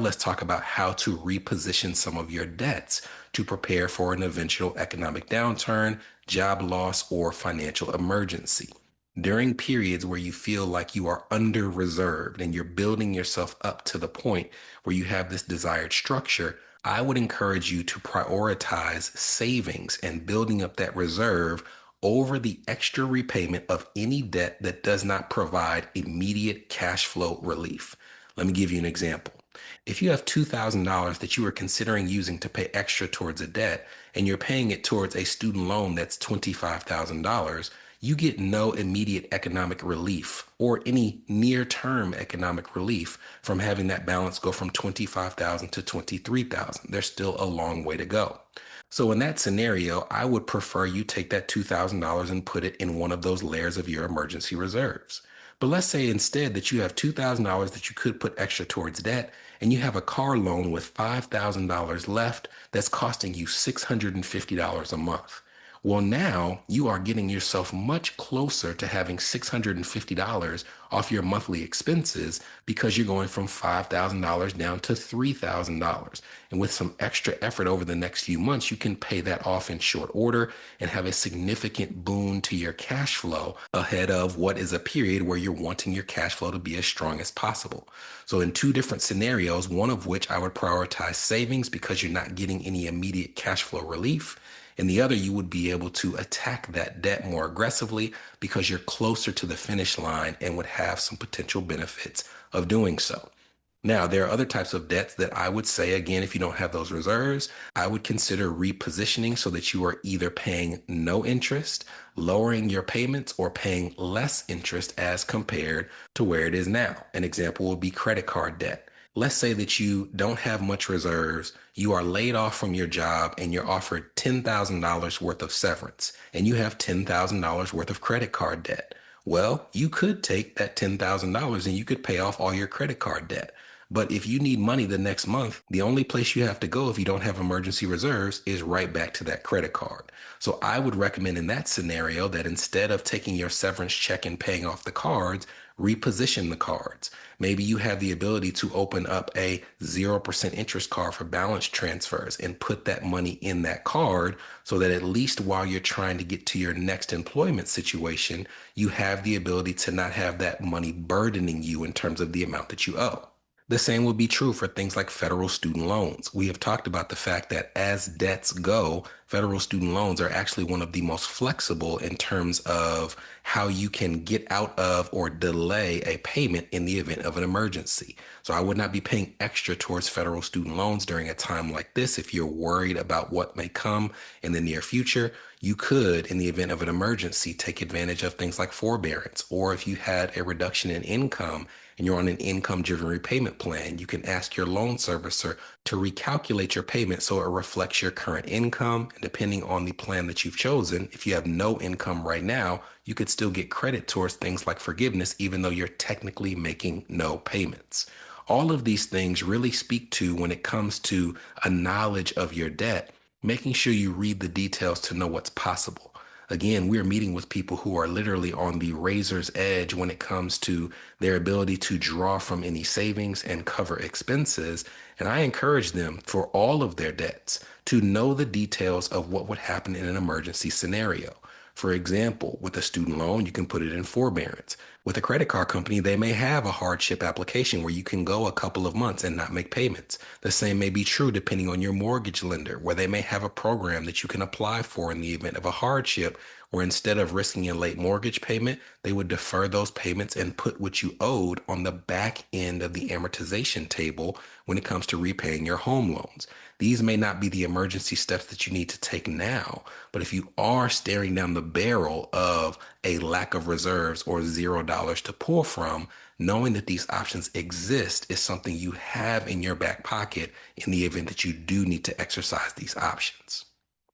Let's talk about how to reposition some of your debts to prepare for an eventual economic downturn, job loss, or financial emergency. During periods where you feel like you are under reserved and you're building yourself up to the point where you have this desired structure, I would encourage you to prioritize savings and building up that reserve over the extra repayment of any debt that does not provide immediate cash flow relief. Let me give you an example. If you have $2,000 that you are considering using to pay extra towards a debt and you're paying it towards a student loan that's $25,000, you get no immediate economic relief or any near-term economic relief from having that balance go from 25,000 to 23,000. There's still a long way to go. So in that scenario, I would prefer you take that $2,000 and put it in one of those layers of your emergency reserves. But let's say instead that you have $2,000 that you could put extra towards debt, and you have a car loan with $5,000 left that's costing you $650 a month. Well, now you are getting yourself much closer to having $650 off your monthly expenses because you're going from $5,000 down to $3,000. And with some extra effort over the next few months, you can pay that off in short order and have a significant boon to your cash flow ahead of what is a period where you're wanting your cash flow to be as strong as possible. So in two different scenarios, one of which I would prioritize savings because you're not getting any immediate cash flow relief. And the other, you would be able to attack that debt more aggressively because you're closer to the finish line and would have some potential benefits of doing so. Now, there are other types of debts that I would say, again, if you don't have those reserves, I would consider repositioning so that you are either paying no interest, lowering your payments, or paying less interest as compared to where it is now. An example would be credit card debt. Let's say that you don't have much reserves, you are laid off from your job, and you're offered $10,000 worth of severance, and you have $10,000 worth of credit card debt. Well, you could take that $10,000 and you could pay off all your credit card debt. But if you need money the next month, the only place you have to go if you don't have emergency reserves is right back to that credit card. So I would recommend in that scenario that instead of taking your severance check and paying off the cards, reposition the cards. Maybe you have the ability to open up a 0% interest card for balance transfers and put that money in that card so that at least while you're trying to get to your next employment situation, you have the ability to not have that money burdening you in terms of the amount that you owe. The same would be true for things like federal student loans. We have talked about the fact that as debts go, federal student loans are actually one of the most flexible in terms of how you can get out of or delay a payment in the event of an emergency. So I would not be paying extra towards federal student loans during a time like this. If you're worried about what may come in the near future, you could, in the event of an emergency, take advantage of things like forbearance. Or if you had a reduction in income and you're on an income-driven repayment plan, you can ask your loan servicer to recalculate your payment so it reflects your current income. And depending on the plan that you've chosen, if you have no income right now, you could still get credit towards things like forgiveness, even though you're technically making no payments. All of these things really speak to, when it comes to a knowledge of your debt, making sure you read the details to know what's possible. Again, we're meeting with people who are literally on the razor's edge when it comes to their ability to draw from any savings and cover expenses. And I encourage them, for all of their debts, to know the details of what would happen in an emergency scenario. For example, with a student loan, you can put it in forbearance. With a credit card company, they may have a hardship application where you can go a couple of months and not make payments. The same may be true depending on your mortgage lender, where they may have a program that you can apply for in the event of a hardship, where instead of risking a late mortgage payment, they would defer those payments and put what you owed on the back end of the amortization table when it comes to repaying your home loans. These may not be the emergency steps that you need to take now, but if you are staring down the barrel of a lack of reserves or $0 to pull from, knowing that these options exist is something you have in your back pocket in the event that you do need to exercise these options.